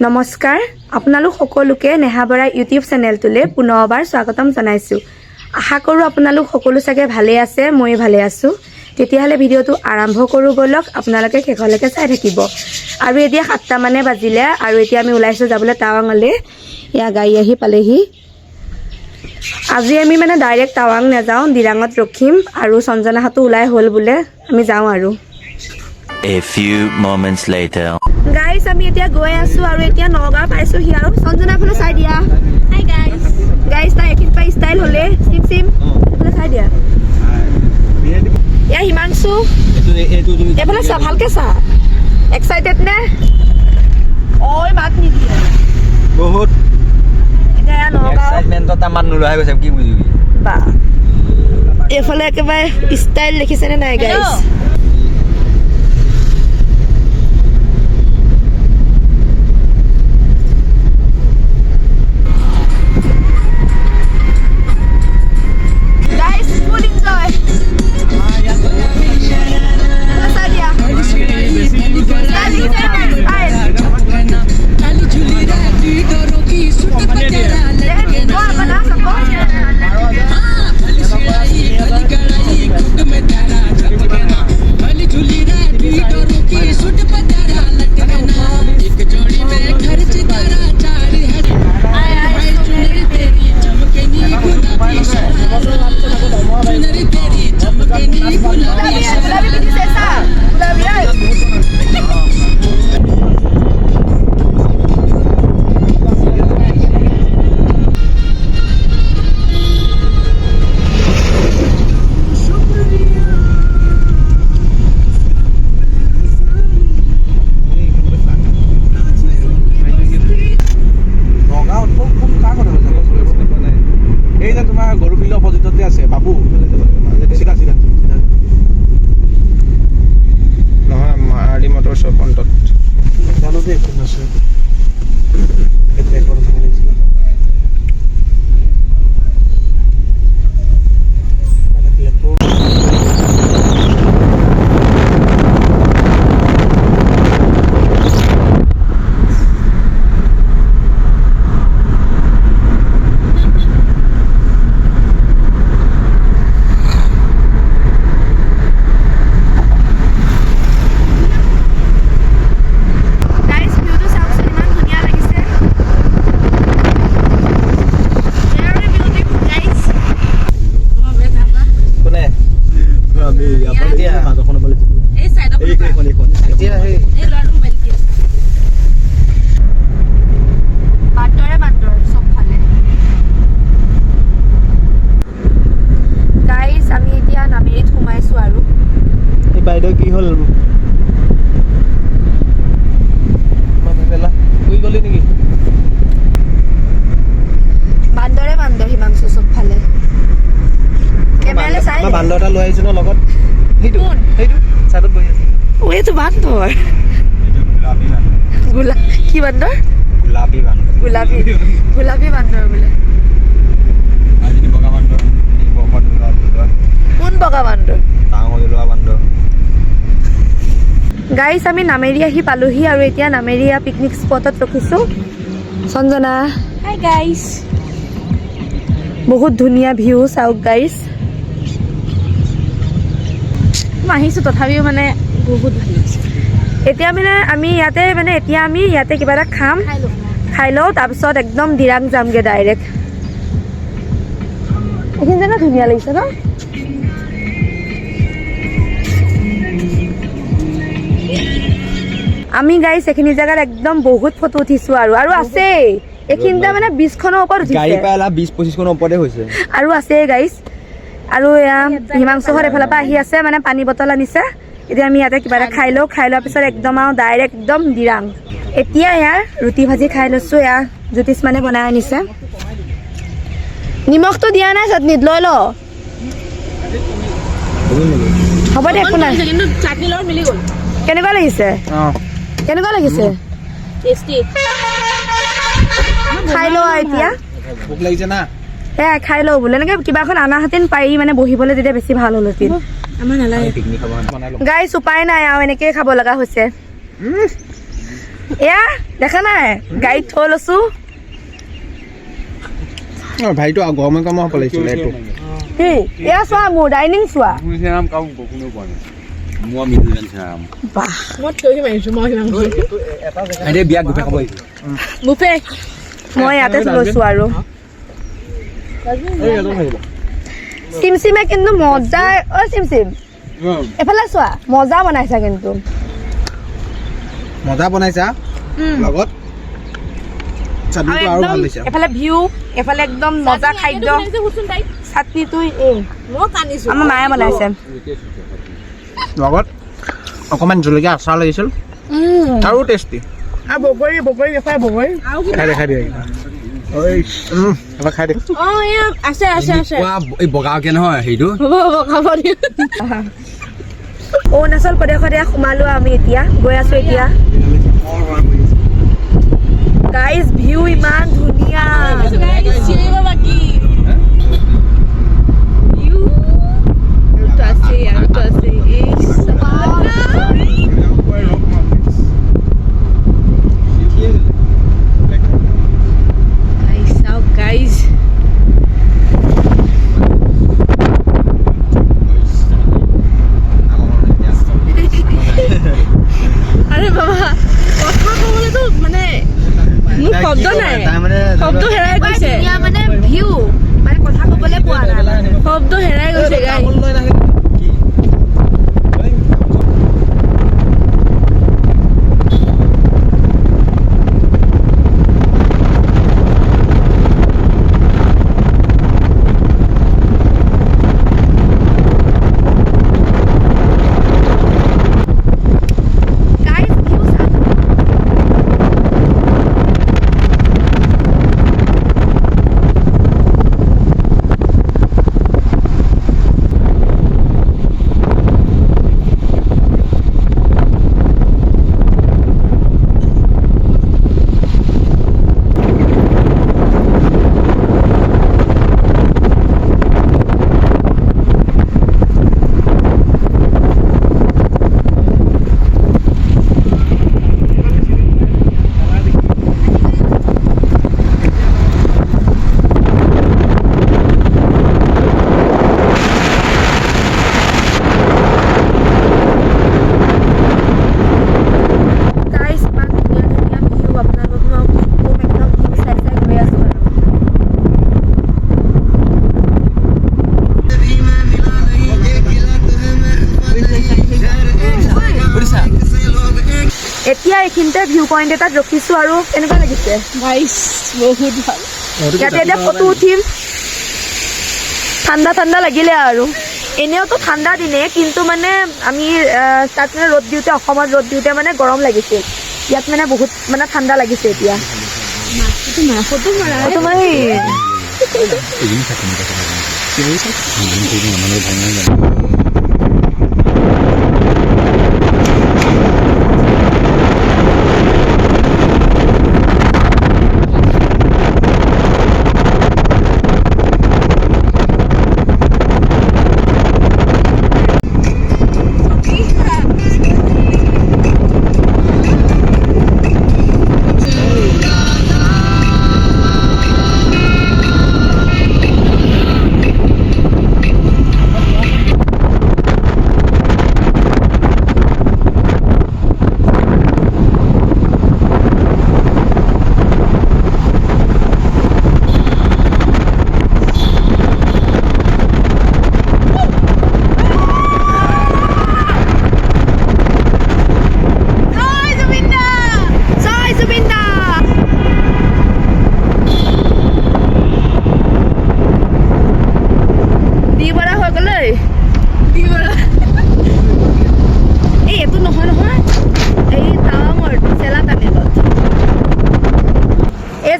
নমস্কাৰ আপোনালোক সকলোকে নেহা বৰা ইউটিউব চেনেলটোলৈ পুনৰবাৰ স্বাগতম জনাইছোঁ। আশা কৰোঁ আপোনালোক সকলো চাগে ভালে আছে, মই ভালে আছোঁ। তেতিয়াহ'লে ভিডিঅ'টো আৰম্ভ কৰোঁ বলক, আপোনালোকে শেষলৈকে চাই থাকিব। আৰু এতিয়া 7টা মানে বাজিলে আৰু এতিয়া আমি ওলাইছোঁ যাবলৈ টাৱাঙলৈ। এয়া গাড়ী আহি পালেহি। আজি আমি মানে ডাইৰেক্ট টাৱাং নাযাওঁ, দিৰাঙত ৰখিম আৰু সঞ্জনাহঁতো ওলাই হ'ল বোলে, আমি যাওঁ আৰু। A few moments later. Guys আমি এতিয়া গৈ আছোঁ আৰু এতিয়া নগাঁও পাইছোঁহি আৰু সঞ্জনা ফালে চাই দিয়া। Hi guys. গাইজ তাই এখিন পাই ষ্টাইল হ'লে চিম চিম ফালে চাই দিয়া। এয়া হিমাংশু এইফালে চা, ভালকৈ চা। এক্সাইটেড নে? ঐ মাত নিদিয়ে বহুত এতিয়া নগাঁও এক্সাইটমেণ্টত আমাৰ নোলোৱা হৈ গৈছে, কি বুজিবি বা এইফালে একেবাৰে ষ্টাইল দেখিছেনে নাই গাইজ? বাইদেউ কি হ'ল শুই গলি নেকি? বান্দৰে বান্দৰ হিমাংশু চবফালে। কেমেৰালৈ চাই বান্দৰ এটা লৈ আহিছো ন লগত, সেইটো চাইডত বহি আছে। এইটো বান্দৰ কি বান্দৰ? গোলাপী বান্দৰ। গোলাপী বান্দৰ বোলে। কোন বগা বান্দৰ? গাইজ আমি নামেৰি আহি পালোহি আৰু এতিয়া নামেৰিয়া পিকনিক স্পটত ৰখিছোঁ। সঞ্জনা হাই গাইজ, বহুত ধুনীয়া ভিউ চাওক গাইজ। মই আহিছোঁ তথাপিও মানে বহুত ভাল লাগিছে। এতিয়া মানে আমি ইয়াতে কিবা এটা খাই লওঁ, তাৰপিছত একদম দিৰাং যামগৈ ডাইৰেক্ট। এইখিনি জেগা ধুনীয়া লাগিছে ন? আমি গাইছ এইখিনি জেগাত একদম বহুত ফটো উঠিছোঁ আৰু আছে এইখিনিতে মানে 20খনৰ ওপৰত উঠিছে। গাড়ী পাই 20-25খনৰ ওপৰতে হৈছে আৰু আছে গাইছ। আৰু এয়া হিমাংশুহঁত এফালৰ পৰা আহি আছে, মানে পানী বটল আনিছে। এতিয়া আমি ইয়াতে কিবা এটা খাই লোৱাৰ পিছত একদম আৰু ডাইৰেক্ট একদম দিৰাং। এতিয়া ইয়াৰ ৰুটি ভাজি খাই লৈছোঁ। এয়া জ্যোতিষ মানে বনাই আনিছে। নিমখটো দিয়া নাই চাটনিত, লৈ ল। হ'ব দে, একো নাই। কেনেকুৱা লাগিছে? কেনেকুৱা লাগিছে? খাই ল এতিয়া। ভোক লাগিছে না? খাই লওঁ বোলে। এনেকৈ কিবা এখন আনাহেঁতেন পাৰি মানে বহিবলৈ, তেতিয়া বেছি ভাল হ'লহেঁতেন। পিকনিক খাব গাইছ উপায় নাই আৰু এনেকেই খাব লগা হৈছে। এয়া দেখা নাই গাড়ীত থৈ লৈছো ভাইটো গৰমে গৰমে হ'ব লাগিছিলে এইটো কি এয়া চোৱা মোৰ ডাইনিং চোৱা বাহ বিয়াত গোপে খাব আহিছো বুফে মই ইয়াতে লৈছো আৰু চিমচিমে কিন্তু মজা অ চিমচিম এফালে চোৱা মজা বনাইছা কিন্তু মজা বনাইছা লগত চাটনিটো আৰু ভাল লাগিছে এফালে ভিউ এফালে একদম মজা খাদ্য চাটনিটো আমাৰ মায়ে বনাইছে লগত অকণমান জলকীয়া আচাৰ লাগিছিল আৰু টেষ্টি বগৰী দেখাই দিয়ে এবাৰ খাই দে এই বগাকে নহয় সেইটো অৰুণাচল প্ৰদেশত এয়া সোমালো আমি এতিয়া গৈ আছো এতিয়া গাইজ ভিউ ইমান ধুনীয়া আরে বাবা কথা কবলেতো মানে মোৰ শব্দ নাই শব্দ হেৰাই গৈছে মানে ভিউ মানে কথা কবলে পোৱা নাই শব্দ হেৰাই গৈছে গাই এতিয়া এইখিনিতে ভিউ পইণ্ট এটাত ৰখিছো আৰু কেনেকুৱা লাগিছে গাইছ বহুত ভাল ইয়াতে এতিয়া ফটো উঠিম ঠাণ্ডা ঠাণ্ডা লাগিলে আৰু এনেওতো ঠাণ্ডা দিনে কিন্তু মানে আমি তাত মানে ৰ'দ দিওঁতে অসমত ৰ'দ দিওঁতে মানে গৰম লাগিছে ইয়াত মানে বহুত মানে ঠাণ্ডা লাগিছে এতিয়া ফটো মাৰি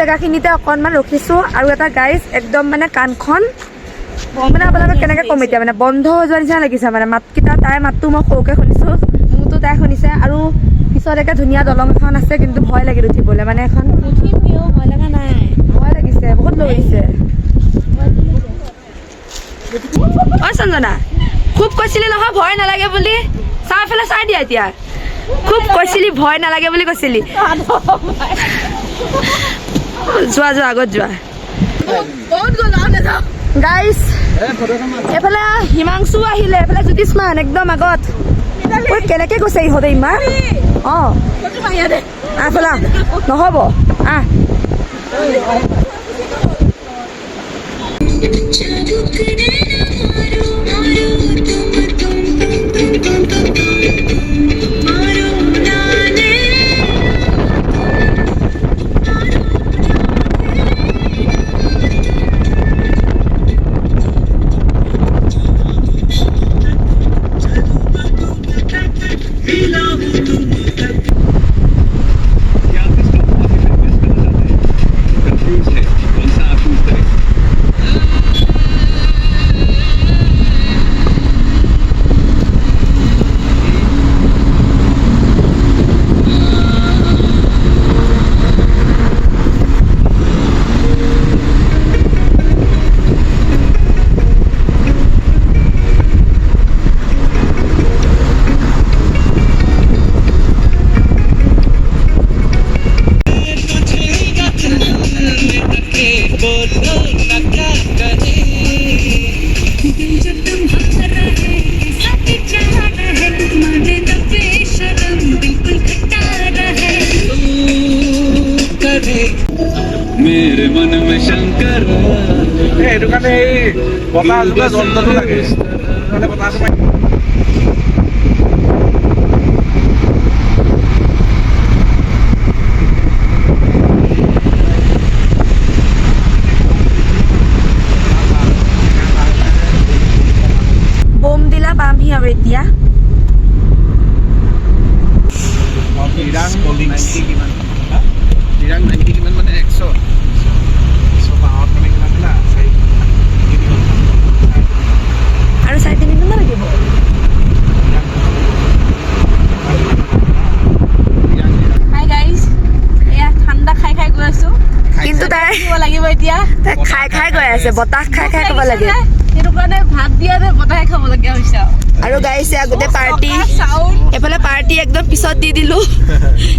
জেগাখিনিতে অকণমান ৰখিছোঁ আৰু এটা গাইজ একদম মানে কাণখন মানে আপোনালোকক কেনেকৈ ক'ম এতিয়া মানে বন্ধ হৈ যোৱাৰ নিচিনা লাগিছে মানে মাতকেইটা তাইৰ মাতটো মই সৰুকৈ শুনিছোঁ মোৰতো তাই শুনিছে আৰু পিছত একে ধুনীয়া দলং এখন আছে কিন্তু ভয় লাগিল উঠিবলৈ মানে এখন ভয় লগা নাই ভয় লাগিছে বহুত লৈ আহিছে অ' সঞ্জনা খুব কৈছিলি নহয় ভয় নালাগে বুলি চাই পেলাই চাই দিয়া এতিয়া খুব কৈছিলি ভয় নালাগে বুলি কৈছিলি যোৱা যোৱা আগত যোৱা গাইজ এফালে হিমাংশু আহিলে এফালে জ্যোতিষ্মান একদম আগত ঐ কেনেকে গৈছে ইহঁতে ইমান অঁ এফালে নহ'ব আহ मेरे मन में शंकर এইটো কাৰণে এই বতাহ যোগা যন্ত্ৰটো লাগে মানে বতাহটো পাই বোমদিলা পামহি আৰু এতিয়া ডিৰাং 90 কিমান মানে 100 100 মানে কিমান না আৰু 3.5 ঘণ্টা লাগিব হাই গাইজ এয়া ঠাণ্ডা খাই খাই গৈ আছো কিন্তু তাই লাগিব এতিয়া খাই খাই গৈ আছে বতাহ খাই খাই খাব লাগে সেইটো কাৰণে ভাত দিয়া নে বতাহে খাব লগীয়া হৈছে আৰু গাইছে গোটেই পাৰ্টি চাউল এফালে পাৰ্টি একদম পিছত দি দিলো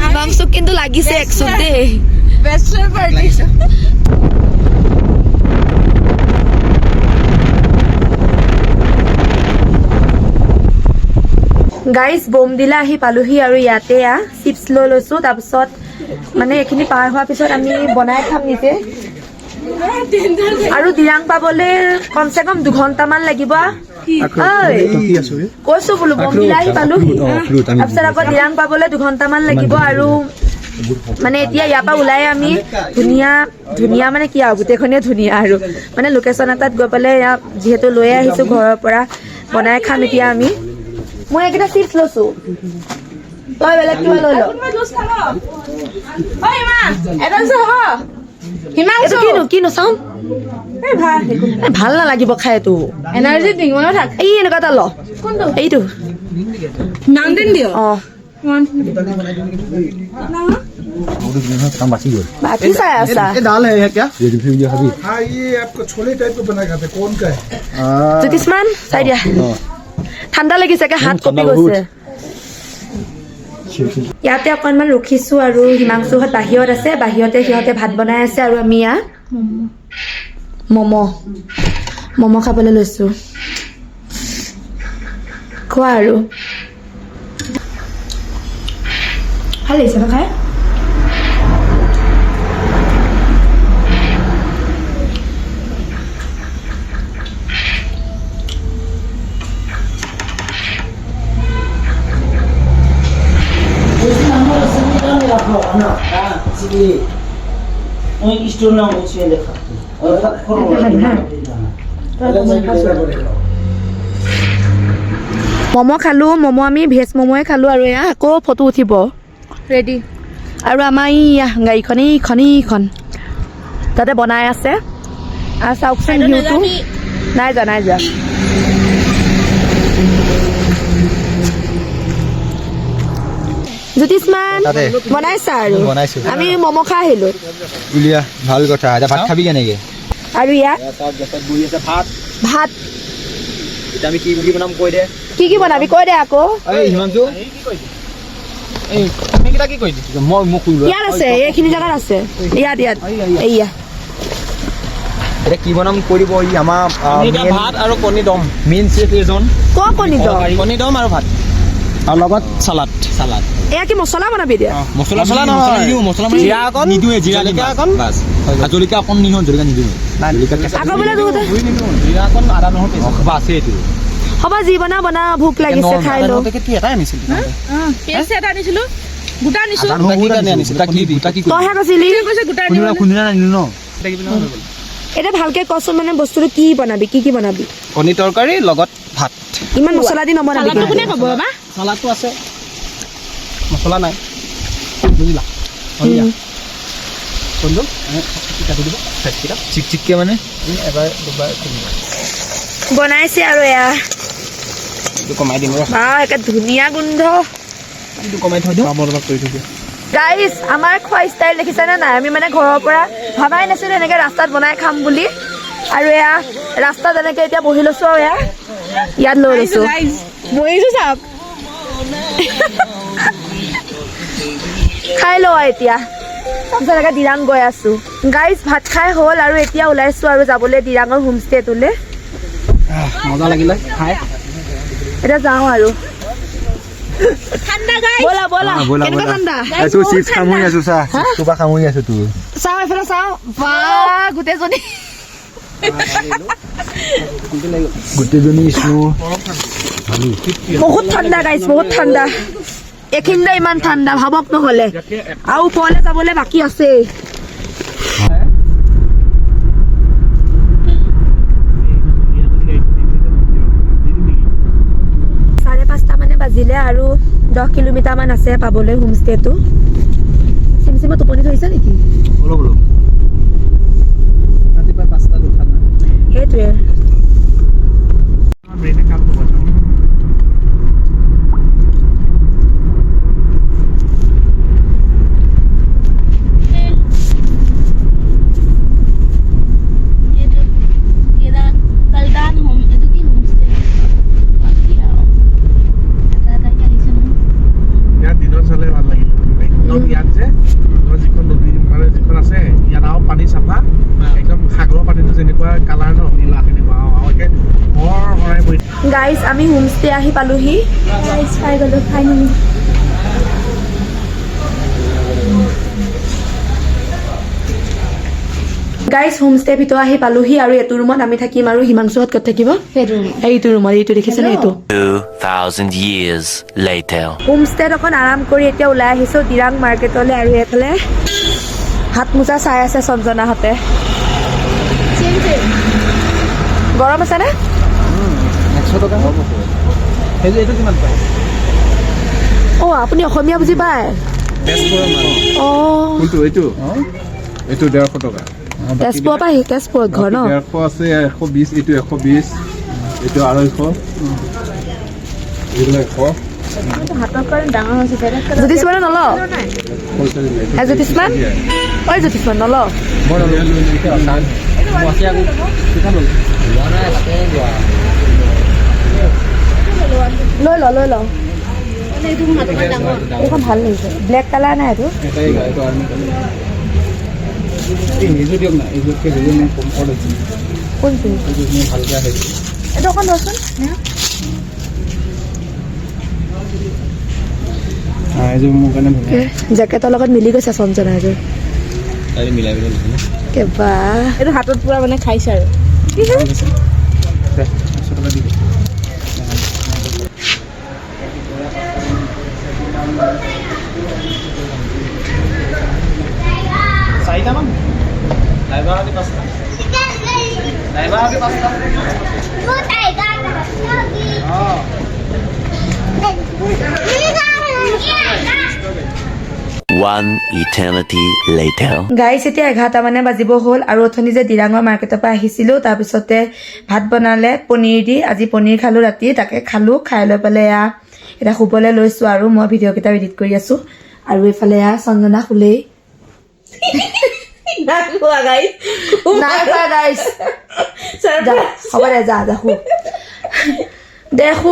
হিমাংশুক কিন্তু লাগিছে একচুট দেই বেচলাৰ পাৰ্টি গাইজ বোমদিলা আহি পালোহি আৰু ইয়াতে চিপছ লৈ লৈছোঁ তাৰপিছত মানে এইখিনি পাৰ হোৱাৰ পিছত আমি বনাই খাম নিজে আৰু দিৰাং পাবলৈ কমচে কম 2 ঘণ্টামান লাগিব কৈছো বোলো বোমদিলা আহি পালোহি তাৰপিছত আকৌ দিৰাং পাবলৈ 2 ঘণ্টামান লাগিব আৰু মানে এতিয়া ইয়াৰ পৰা ওলাই আমি ধুনীয়া ধুনীয়া মানে কি আৰু গোটেইখনেই ধুনীয়া আৰু মানে লোকেশ্যন এটাত গৈ পেলাই ইয়াত যিহেতু লৈ আহিছোঁ ঘৰৰ পৰা বনাই খাম এতিয়া আমি মই এইকেইটা চিপছ লৈছোঁ তই বেলেগ কিবা লৈ ল কিনো চাওঁ ভাল নালাগিব খাই এইটো এনাৰ্জি ড্ৰিংক মনত থাক এই এনেকুৱা এটা ল এইটো মাউণ্টেন ডিউ অঁ बाकी सा ऐसा ये दाल है क्या ये वीडियो अभी हाँ ये आपको छोले टाइप का बना खाते कौन का है জ্যোতিষ্মান চাই দিয়া ঠাণ্ডা লাগিছে একে হাত কঁপি গৈছে ইয়াতে অকণমান ৰখিছোঁ আৰু হিমাংশুহঁত বাহিৰত আছে বাহিৰতে সিহঁতে ভাত বনাই আছে আৰু আমি ইয়াত ম'ম' খাবলৈ লৈছোঁ খোৱা আৰু ভাল লাগিছে ন খাই ম'ম' খালোঁ ম'ম' আমি ভেজ ম'ম'য়ে খালোঁ আৰু এয়া আকৌ ফটো উঠিব ৰেডি আৰু আমাৰ এই গাড়ীখন এইখন তাতে বনাই আছে আৰু চাওকচোন ভিউটো নাই যোৱা জ্যোতিষ্মান তাতে বনাইছা আৰু বনাইছো। আমি ম'ম' খাই আহিলোঁ উলিয়া ভাল কথা এতিয়া ভাত খাবি কেনেকে আৰু ইয়াত তাত গেছত বহি আছে ভাত ভাত এতিয়া আমি কি বুলি বনাম কৈ দে কি বনাবি কৈ দে আকৌ এই হিমাংশু এই এইকেইটা কি কৰিলি মই মোক ইয়াত আছে এইখিনি জেগাত আছে ইয়াত এইয়া এতিয়া কি বনাম কৈ দিব ই আমাৰ এতিয়া ভাত আৰু কণী দম মেইন চেফ এজন কণী দম কণী দম আৰু ভাত আৰু লগত চালাড এয়া কি মছলা বনাবি দিয়া মছলা নহয় জিৰা অকণ নিদিওঁৱে জিৰা জলকীয়া অকণ বাছ জলকীয়া অকণ নিদিওঁ জলকীয়া নিদিওঁ জলকীয়া কেঁচা আকৌ বোলে দুটা জিৰা অকণ আদা নহৰু পেষ্ট খবা আছে এইটো হ'ব যি বনা ভোক লাগিছে খাই লওঁ পেকেটটো এটাই আনিছিল পেষ্ট এটা আনিছিলো গোটা আনিছো আদা নহৰু গোটা আনিছিল গোটা কি তইহে কৈছিলি কৈছে গোটা আনিব খুন্দিনা নানিলো ন এতিয়া ভালকে কচোন মানে বস্তুটো কি বনাবি কি বনাবি কণী তৰকাৰী লগত ভাত ইমান মছলা দি নবনাবি চালাডটো কোনে খাব বাবা চালাডটো আছে মছলা নাই বুজিলা কোনটো কাটি দিব ফেচকেইটা চিক চিককে মানে এবাৰ দুবাৰ তিনিবাৰ বনাইছে আৰু এয়া এইটো কমাই দিম বা একে ধুনীয়া গোন্ধ এইটো কমাই থৈ দিওঁ পামৰ লগত কৰি থৈ দিওঁ গাইজ আমাৰ খোৱা ষ্টাইল দেখিছেনে নাই আমি মানে ঘৰৰ পৰা ভাবাই নাছিলো এনেকে ৰাস্তাত বনাই খাম বুলি আৰু এয়া ৰাস্তাত এনেকে এতিয়া বহি লৈছো আৰু এয়া ইয়াত লৈ লৈছো বহিছো চাওক খাই লওঁ এতিয়া তাৰপিছত এনেকে দিৰাং গৈ আছো গাইজ ভাত খাই হ'ল আৰু এতিয়া ওলাইছো আৰু যাবলৈ দিৰাঙৰ হোমষ্টেটোলৈ মজা লাগিলে খাই এতিয়া যাওঁ আৰু ঠাণ্ডা গাই ব'লা ব'লা কেনেকুৱা ঠাণ্ডা তোৰ চিপছ খামুৰি আছো চা তোৰ পৰা খামুৰি আছো তোৰ চাওঁ এইফালে চাওঁ বা গোটেইজনী গোটেইজনী স্নো বহুত ঠাণ্ডা গাইজ বহুত ঠাণ্ডা এইখিনিতে ইমান ঠাণ্ডা ভাবক নহ'লে আৰু ওপৰলৈ যাবলৈ বাকী আছেই চাৰে 5টা মানে বাজিলে আৰু 10 কিলোমিটাৰ মান আছে পাবলৈ হোমষ্টেটো চিমচিমত টোপনি ধৰিছে নেকি অলপ অলপ ৰাতিপুৱা 5টাত উঠা নাই সেইটোৱে ব্ৰেইনে কাম নকৰে কলদান হোম এইটো কি হোমষ্টে বাকী আৰু এটা এটাকে আহিছে নহয় ইয়াত দিনত চালে ভাল লাগিল একদম ইয়াত যে আমাৰ যিখন নদী মানে যিখন আছে ইয়াত আৰু পানী চাফা একদম সাগৰৰ পানীটো যেনেকুৱা কালাৰ ন নীলা তেনেকুৱা আৰু একে ঘৰ হৰাই পৰি গাইজ আমি হোমষ্টে আহি পালোহি গাইজ পাই গ'লো ফাইনেলি গাইজ হোমষ্টে ভিতৰত আহি পালোহি আৰু এইটো ৰুমত আমি থাকিম আৰু হিমাংশুহঁত ক'ত থাকিব এইটো ৰুমত এইটো দেখিছেনে এইটো 2,000 years later. হোমষ্টেত অকণ আৰাম কৰি এতিয়া ওলাই আহিছোঁ দিৰাং মাৰ্কেটলৈ আৰু এইফালে হাত মোজা চাই আছে সঞ্জনাহঁতে গৰম আছেনে 100 টকা হ'ব সেইটো এইটো কিমান পায় অঁ আপুনি অসমীয়া বুজি পায় তেজপুৰৰ মানুহ অঁ কোনটো এইটো এইটো 150 টকা তেজপুৰৰ পৰা তেজপুৰত ঘৰ ন 150 আছে 120 এইটো 120 এইটো 250 এইবিলাক 100 হাতৰ কাৰণে ডাঙৰ হৈছে জ্যোতিষমান নল জ্যোতিষমান ঐ জ্যোতিষমান নল লৈ ল এইটো হাতত ডাঙৰ এইখন ভাল লাগিছে ব্লেক কালাৰ নাই এইটো এটাই গায় এইটো আৰ্মি কালাৰ এই নিজে দিয়ক না এইযোৰকে যদি মই কমফৰ্ট হৈছে কোনটো এইযোৰ মোৰ ভালকৈ আহিছে এইটো অকণ লচোন এইযোৰ মোৰ কাৰণে ধুনীয়া জেকেটৰ লগত মিলি গৈছে সঞ্জনা এযোৰ তাই মিলাই মিলাই দিছে কেবা এইটো হাতত পুৰা মানে খাইছে আৰু 100 টকা দি চাৰিটামান ড্ৰাইভাৰ আজি 5টা ড্ৰাইভাৰ আজি 5টা অঁ One eternity later. গাইছ এতিয়া 11টা মানে বাজিব হ'ল আৰু অথনি যে দিৰাঙৰ মাৰ্কেটৰ পৰা আহিছিলোঁ তাৰপিছতে ভাত বনালে পনীৰ দি আজি পনীৰ খালোঁ ৰাতি তাকে খালোঁ খাই লৈ পেলাই এয়া এতিয়া শুবলৈ লৈছোঁ আৰু মই ভিডিঅ'কেইটা এডিট কৰি আছোঁ আৰু এইফালে এয়া সঞ্জনা শুলেই নাই খোৱা গাইছ যা হ'ব দে যা শু দেখো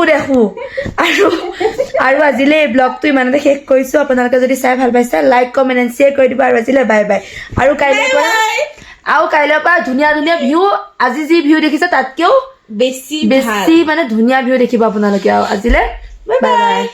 আৰু আজিলৈ এই ব্লগটো ইমানতে শেষ কৰিছোঁ আপোনালোকে যদি চাই ভাল পাইছে লাইক কমেণ্ট এণ্ড শ্বেয়াৰ কৰি দিব আৰু আজিলৈ বাই বাই আৰু কাইলৈৰ পৰা ধুনীয়া ধুনীয়া ভিউ আজি যি ভিউ দেখিছে তাতকেও বেছি মানে ধুনীয়া ভিউ দেখিব আপোনালোকে আৰু আজিলৈ বাই বাই